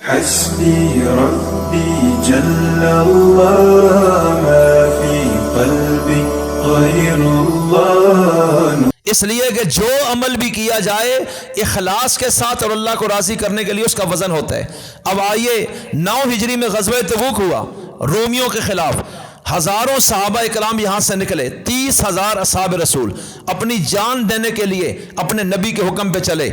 حسبي ربي جل الله ما في قلبي غير الله. اس لیے کہ جو عمل بھی کیا جائے اخلاص کے ساتھ اور اللہ کو راضی کرنے کے لیے اس کا وزن ہوتا ہے. اب آئیے 9 ہجری میں غزوہ تبوک ہوا رومیوں کے خلاف. ہزاروں صحابہ اکرام یہاں سے نکلے. 30,000 اصحاب رسول اپنی جان دینے کے لیے اپنے نبی کے حکم پہ چلے.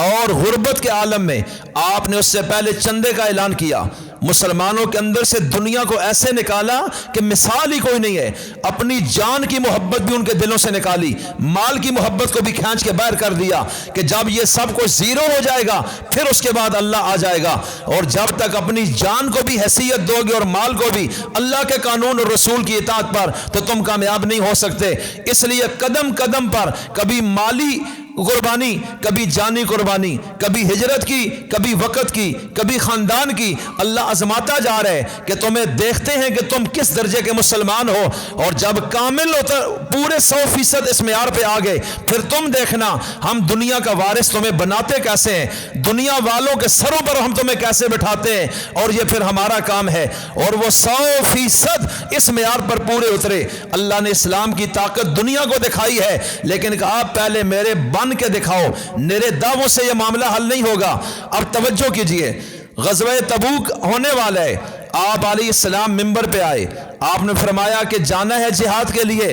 اور غربت کے عالم میں آپ نے اس سے پہلے چندے کا اعلان کیا. مسلمانوں کے اندر سے دنیا کو ایسے نکالا کہ مثال ہی کوئی نہیں ہے. اپنی جان کی محبت بھی ان کے دلوں سے نکالی, مال کی محبت کو بھی کھینچ کے باہر کر دیا کہ جب یہ سب کچھ زیرو ہو جائے گا پھر اس کے بعد اللہ آ جائے گا. اور جب تک اپنی جان کو بھی حیثیت دو گے اور مال کو بھی اللہ کے قانون اور رسول کی اطاعت پر, تو تم کامیاب نہیں ہو سکتے. اس لیے قدم قدم پر کبھی مالی قربانی, کبھی جانی قربانی, کبھی ہجرت کی, کبھی وقت کی, کبھی خاندان کی. اللہ آزماتا جا رہا ہے کہ تمہیں دیکھتے ہیں کہ تم کس درجے کے مسلمان ہو. اور جب کامل ہوتا پورے 100% اس معیار پہ آ گئے پھر تم دیکھنا ہم دنیا کا وارث تمہیں بناتے کیسے ہیں, دنیا والوں کے سروں پر ہم تمہیں کیسے بٹھاتے ہیں, اور یہ پھر ہمارا کام ہے. اور وہ 100% اس معیار پر پورے اترے. اللہ نے اسلام کی طاقت دنیا کو دکھائی ہے, لیکن کہا پہلے میرے بن کے دکھاؤ, میرے دعووں سے یہ معاملہ حل نہیں ہوگا. اب توجہ کیجئے, غزوہ تبوک ہونے والا ہے. آپ علیہ السلام منبر پہ آئے, آپ نے فرمایا کہ جانا ہے جہاد کے لیے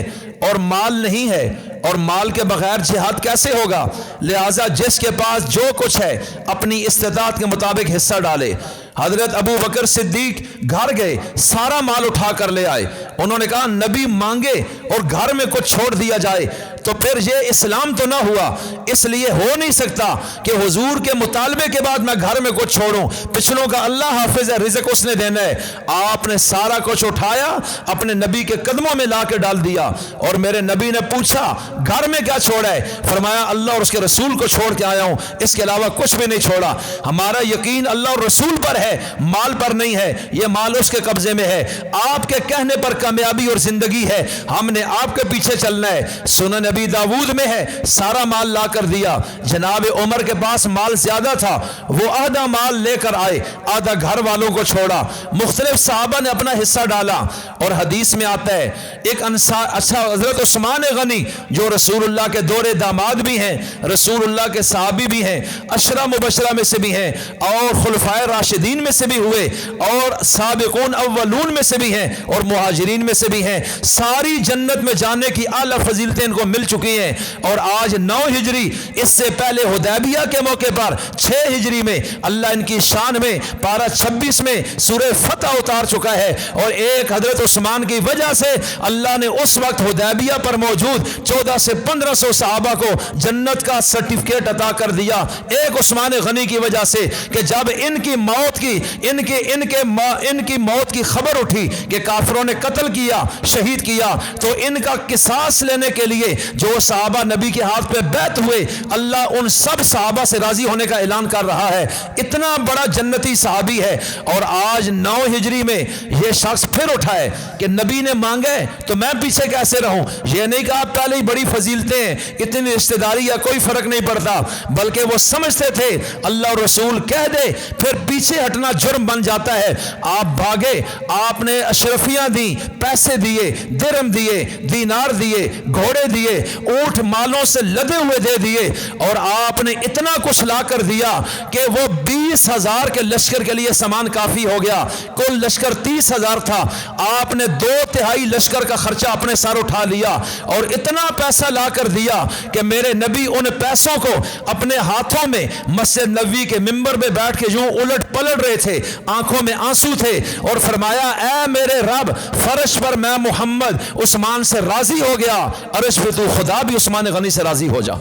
اور مال نہیں ہے, اور مال کے بغیر جہاد کیسے ہوگا, لہٰذا جس کے پاس جو کچھ ہے اپنی استطاعت کے مطابق حصہ ڈالے. حضرت ابو بکر صدیق گھر گئے, سارا مال اٹھا کر لے آئے. انہوں نے کہا نبی مانگے اور گھر میں کچھ چھوڑ دیا جائے تو پھر یہ اسلام تو نہ ہوا. اس لیے ہو نہیں سکتا کہ حضور کے مطالبے کے بعد میں گھر میں کچھ چھوڑوں. پچھلوں کا اللہ حافظ ہے, رزق اس نے دینا ہے. آپ نے سارا کچھ اٹھایا, اپنے نبی کے قدموں میں لا کے ڈال دیا. اور میرے نبی نے پوچھا گھر میں کیا چھوڑا ہے, فرمایا اللہ اور اس کے رسول کو چھوڑ کے آیا ہوں, اس کے علاوہ کچھ بھی نہیں چھوڑا. ہمارا یقین اللہ اور رسول پر ہے, مال پر نہیں ہے. یہ مال اس کے قبضے میں ہے, آپ کے کہنے پر کامیابی اور زندگی ہے, ہم نے آپ کے پیچھے چلنا ہے. سنن نبی داؤد میں ہے, سارا مال لا کر دیا. جناب عمر کے پاس مال زیادہ تھا, وہ آدھا مال لے کر آئے, آدھا گھر والوں کو چھوڑا. مختلف صحابہ نے اپنا حصہ ڈالا. اور حدیث میں آتا ہے ایک انصار, اچھا حضرت عثمان غنی جو رسول اللہ کے دور داماد بھی ہیں, رسول اللہ کے صحابی بھی ہیں, عشرہ مبشرہ میں سے بھی ہیں, اور خلفائے راشدین میں سے بھی ہوئے, اور سابقون اولون میں سے بھی ہیں, اور مہاجرین میں سے بھی ہیں. ساری جنت میں جانے کی اعلیٰ فضیلتیں ان کو مل چکی ہیں. اور آج 9 ہجری, اس سے پہلے حدیبیہ کے موقع پر 6 ہجری میں اللہ ان کی شان میں پارہ 26 میں سورہ فتح اتار چکا ہے. اور ایک حضرت عثمان کی وجہ سے اللہ نے اس وقت حدیبیہ پر موجود 1400 سے 1500 صحابہ کو جنت کا سرٹیفکیٹ عطا کر دیا, ایک عثمان غنی کی وجہ سے. کہ جب ان کی موت کی ان کی موت کی خبر اٹھی کہ کافروں نے قتل کیا, شہید کیا, تو ان کا قصاص لینے کے لیے جو صحابہ نبی کے ہاتھ پہ بیعت ہوئے, اللہ ان سب صحابہ سے راضی ہونے کا اعلان کر رہا ہے. اتنا بڑا جنتی صحابی ہے. اور آج 9 ہجری میں یہ شخص پھر اٹھا ہے کہ نبی نے مانگا ہے تو میں پیچھے کیسے رہوں. یہ نہیں کہا پہلے ہی بڑی فضیلتیں ہیں, اتنی رشتہ داری یا کوئی فرق نہیں پڑتا, بلکہ وہ سمجھتے تھے اللہ اور رسول کہہ دے پھر پیچھے ہٹنا جرم بن جاتا ہے. آپ بھاگے, آپ نے اشرفیاں دی, پیسے دیے, درم دیے, دینار دیے, گھوڑے دیے, اونٹ مالوں سے لدے ہوئے دے دیے, اور آپ نے اتنا کچھ لا کر دیا کہ وہ 20,000 کے لشکر کے لیے سامان کافی ہو گیا. کل لشکر 30,000 تھا, آپ نے 2/3 لشکر کا خرچہ اپنے سر اٹھا لیا, اور اتنا پیسہ لا کر دیا کہ میرے نبی ان پیسوں کو اپنے ہاتھوں میں مسجد نبوی کے منبر میں بیٹھ کے یوں الٹ پلٹ رہے تھے, آنکھوں میں آنسو تھے, اور فرمایا اے میرے رب, فرش پر میں محمد عثمان سے راضی ہو گیا, عرش پہ تو خدا بھی عثمان غنی سے راضی ہو جا.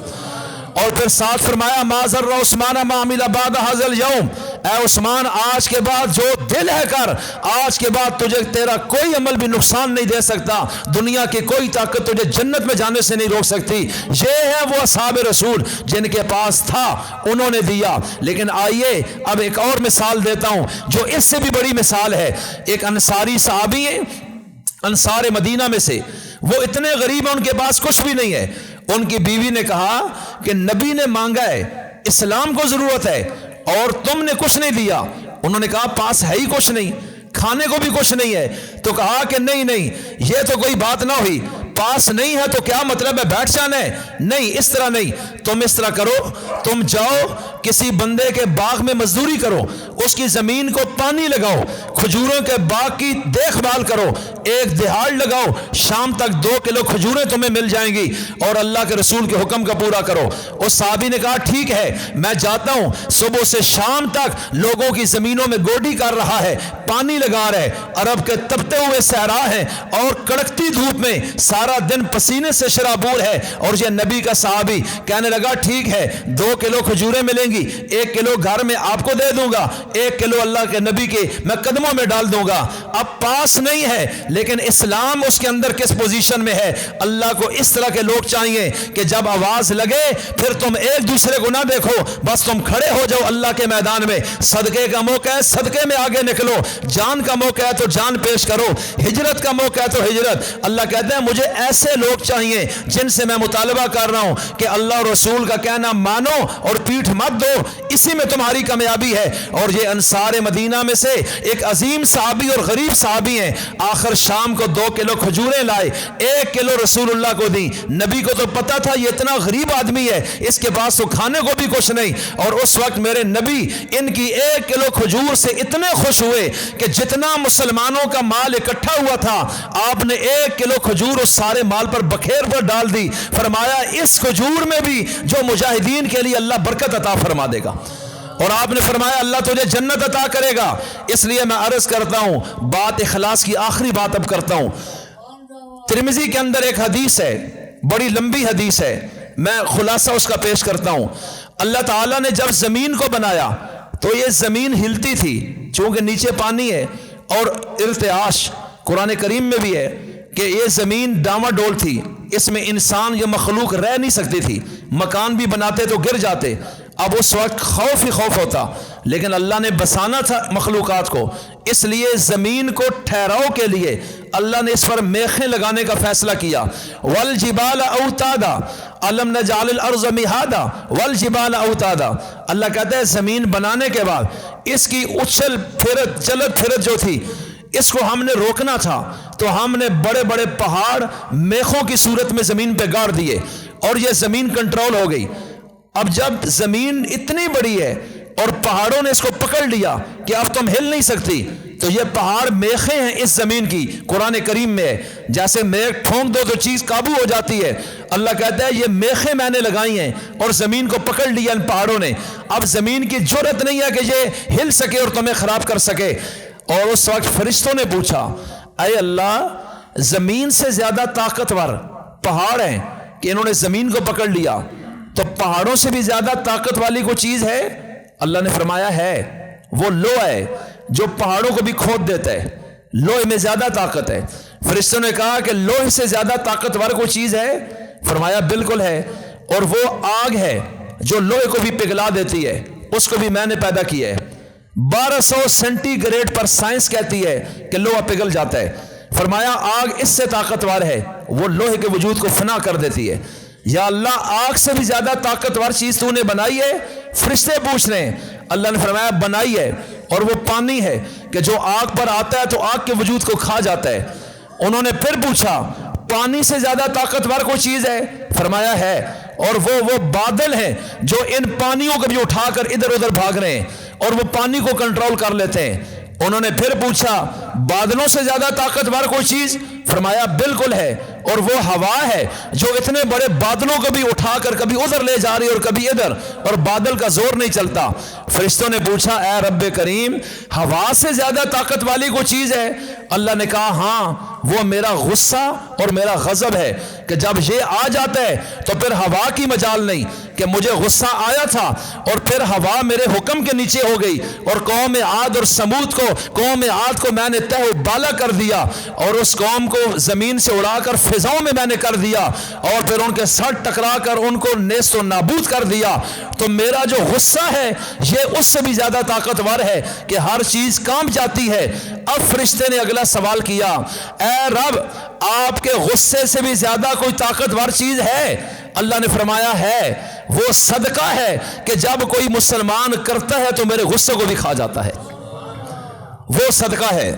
اور پھر ساتھ فرمایا ما ضر عثمان ما عمل بعد هذا اليوم, اے عثمان آج کے بعد جو دل ہے کر, آج کے بعد تجھے تیرا کوئی عمل بھی نقصان نہیں دے سکتا, دنیا کی کوئی طاقت تجھے جنت میں جانے سے نہیں روک سکتی. یہ ہے وہ اصحاب رسول جن کے پاس تھا انہوں نے دیا. لیکن آئیے اب ایک اور مثال دیتا ہوں جو اس سے بھی بڑی مثال ہے. ایک انصاری صحابی ہیں, انصار مدینہ میں سے, وہ اتنے غریب ہیں ان کے پاس کچھ بھی نہیں ہے. ان کی بیوی نے کہا کہ نبی نے مانگا ہے, اسلام کو ضرورت ہے, اور تم نے کچھ نہیں دیا, انہوں نے کہا پاس ہے ہی کچھ نہیں، کھانے کو بھی کچھ نہیں ہے. تو کہا کہ نہیں یہ تو کوئی بات نہ ہوئی، پاس نہیں ہے تو کیا مطلب ہے بیٹھ جانا ہے؟ نہیں، اس طرح نہیں. تم اس طرح کرو، تم جاؤ کسی بندے کے باغ میں مزدوری کرو، اس کی زمین کو پانی لگاؤ، کھجوروں کے باغ کی دیکھ بھال کرو، ایک دہاڑ لگاؤ، شام تک 2 کلو کھجوریں تمہیں مل جائیں گی، اور اللہ کے رسول کے حکم کا پورا کرو. اس صحابی نے کہا ٹھیک ہے میں جاتا ہوں. صبح سے شام تک لوگوں کی زمینوں میں گوڈی کر رہا ہے، پانی لگا رہے. عرب کے تپتے ہوئے صحرا ہے اور کڑکتی دھوپ میں سارا دن پسینے سے شرابور ہے. اور یہ نبی کا صحابی کہنے لگا ٹھیک ہے 2 کلو کھجوریں ملیں گی، 1 کلو گھر میں آپ کو دے دوں گا، 1 کلو اللہ کے نبی کے میں قدموں میں ڈال دوں گا. اب پاس نہیں ہے لیکن اسلام اس کے اندر کس پوزیشن میں ہے؟ اللہ کو اس طرح کے لوگ چاہیے کہ جب آواز لگے پھر تم ایک دوسرے کو نہ دیکھو، بس تم کھڑے ہو جاؤ اللہ کے میدان میں. صدقے کا موقع ہے صدقے میں آگے نکلو، جان کا موقع ہے تو جان پیش کرو، ہجرت کا موقع ہے تو ہجرت. اللہ کہتے ہیں مجھے ایسے لوگ چاہیے جن سے میں مطالبہ کر رہا ہوں کہ اللہ اور رسول کا کہنا مانو اور پیٹھ مت دو، اسی میں تمہاری کامیابی ہے. اور یہ انصار مدینہ میں سے ایک عظیم صحابی اور غریب صحابی ہیں. آخر شام کو 2 کلو کھجوریں لائے، 1 کلو رسول اللہ کو دی. نبی کو تو پتا تھا یہ اتنا غریب آدمی ہے، اس کے پاس تو کھانے کو بھی کچھ نہیں. اور اس وقت میرے نبی ان کی 1 کلو کھجور سے اتنے خوش ہوئے کہ جتنا مسلمانوں کا مال اکٹھا ہوا تھا آپ نے 1 کلو کھجور اس سارے مال پر بکھیر پر ڈال دی. فرمایا اس کھجور میں بھی جو مجاہدین کے لیے اللہ برکت عطا فرما دے گا. اور آپ نے فرمایا اللہ تجھے جنت عطا کرے گا. اس لیے میں عرض کرتا ہوں، بات اخلاص کی آخری بات اب کرتا ہوں. ترمذی کے اندر ایک حدیث ہے، بڑی لمبی حدیث ہے، میں خلاصہ اس کا پیش کرتا ہوں. اللہ تعالیٰ نے جب زمین کو بنایا تو یہ زمین ہلتی تھی، چونکہ نیچے پانی ہے اور ارتعاش قرآن کریم میں بھی ہے کہ یہ زمین ڈاما ڈول تھی، اس میں انسان یا مخلوق رہ نہیں سکتی تھی، مکان بھی بناتے تو گر جاتے. اب اس وقت خوف ہی خوف ہوتا، لیکن اللہ نے بسانا تھا مخلوقات کو، اس لیے زمین کو ٹھہراؤ کے لیے اللہ نے اس پر میخیں لگانے کا فیصلہ کیا. والجبال اوتادا الم نجعل الارض مہادا والجبال اوتادا. اللہ کہتا ہے زمین بنانے کے بعد اس کی اچھل پھرت چلت پھرت جو تھی اس کو ہم نے روکنا تھا، تو ہم نے بڑے بڑے پہاڑ میخوں کی صورت میں زمین پہ گاڑ دیے اور یہ زمین کنٹرول ہو گئی. اب جب زمین اتنی بڑی ہے اور پہاڑوں نے اس کو پکڑ لیا کہ اب تم ہل نہیں سکتی، تو یہ پہاڑ میخیں ہیں اس زمین کی. قرآن کریم میں ہے جیسے میخ ٹھونک دو تو چیز قابو ہو جاتی ہے، اللہ کہتا ہے یہ میخیں میں نے لگائی ہیں اور زمین کو پکڑ لیا ان پہاڑوں نے. اب زمین کی جرأت نہیں ہے کہ یہ ہل سکے اور تمہیں خراب کر سکے. اور اس وقت فرشتوں نے پوچھا اے اللہ زمین سے زیادہ طاقتور پہاڑ ہیں کہ انہوں نے زمین کو پکڑ لیا، تو پہاڑوں سے بھی زیادہ طاقت والی کوئی چیز ہے؟ اللہ نے فرمایا ہے، وہ لوہا ہے جو پہاڑوں کو بھی کھود دیتا ہے، لوہے میں زیادہ طاقت ہے. فرشتوں نے کہا کہ لوہے سے زیادہ طاقتور کوئی چیز ہے؟ فرمایا بالکل ہے، اور وہ آگ ہے جو لوہے کو بھی پگھلا دیتی ہے، اس کو بھی میں نے پیدا کیا ہے. 1200 سینٹی گریڈ پر سائنس کہتی ہے کہ لوہا پگھل جاتا ہے. فرمایا آگ اس سے طاقتور ہے، وہ لوہے کے وجود کو فنا کر دیتی ہے. یا اللہ آگ سے بھی زیادہ طاقتور چیز تو نے بنائی ہے؟ فرشتے پوچھ رہے ہیں. اللہ نے فرمایا بنائی ہے، اور وہ پانی ہے کہ جو آگ پر آتا ہے تو آگ کے وجود کو کھا جاتا ہے. انہوں نے پھر پوچھا پانی سے زیادہ طاقتور کوئی چیز ہے؟ فرمایا ہے، اور وہ بادل ہیں جو ان پانیوں کو بھی اٹھا کر ادھر ادھر بھاگ رہے ہیں اور وہ پانی کو کنٹرول کر لیتے ہیں. انہوں نے پھر پوچھا بادلوں سے زیادہ طاقتور کوئی چیز؟ فرمایا بالکل ہے، اور وہ ہوا ہے جو اتنے بڑے بادلوں کو بھی اٹھا کر کبھی ادھر لے جا رہی اور کبھی ادھر، اور بادل کا زور نہیں چلتا. فرشتوں نے پوچھا اے رب کریم ہوا سے زیادہ طاقت والی کوئی چیز ہے؟ اللہ نے کہا ہاں، وہ میرا غصہ اور میرا غضب ہے کہ جب یہ آ جاتا ہے تو پھر ہوا کی مجال نہیں کہ مجھے غصہ آیا تھا اور پھر ہوا میرے حکم کے نیچے ہو گئی اور قوم عاد اور سمود کو میں نے تہ و بالا کر دیا اور اس قوم کو زمین سے اڑا کر فضاؤں میں میں نے کر دیا اور پھر ان کے سر ٹکرا کر ان کو نیست و نابود کر دیا. تو میرا جو غصہ ہے یہ اس سے بھی زیادہ طاقتور ہے کہ ہر چیز کانپ جاتی ہے. اب فرشتے نے اگلا سوال کیا اے رب آپ کے غصے سے بھی زیادہ کوئی طاقتور چیز ہے؟ اللہ نے فرمایا ہے، وہ صدقہ ہے کہ جب کوئی مسلمان کرتا ہے تو میرے غصے کو بھی کھا جاتا ہے. وہ صدقہ ہے.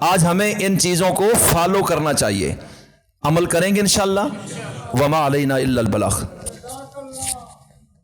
آج ہمیں ان چیزوں کو فالو کرنا چاہیے, عمل کریں گے انشاءاللہ. وما علینا الا البلاغ.